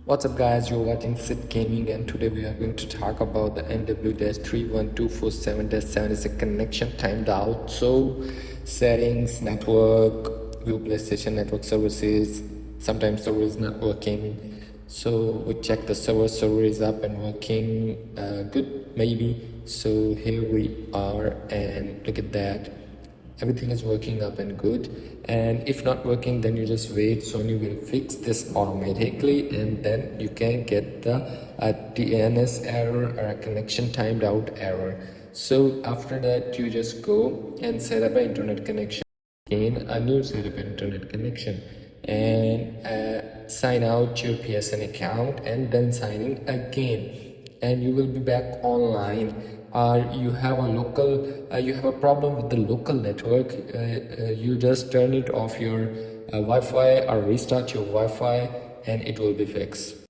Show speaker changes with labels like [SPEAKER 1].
[SPEAKER 1] What's up guys, you're watching Sid Gaming and today we are going to talk about the NW-31247-7 is a connection timed out. So settings, network, view PlayStation network services, sometimes server is not working. So we check the server is up and working, good maybe. So here we are and look at that. Everything is working up and good, and if not working then you just wait. Sony will fix this automatically and then you can get the DNS error or a connection timed out error. So after that you just go and set up an internet connection, again a new setup internet connection, and sign out your PSN account and then sign in again, and you will be back online. You have a local you have a problem with the local network, you just turn it off your Wi-Fi or restart your Wi-Fi and it will be fixed.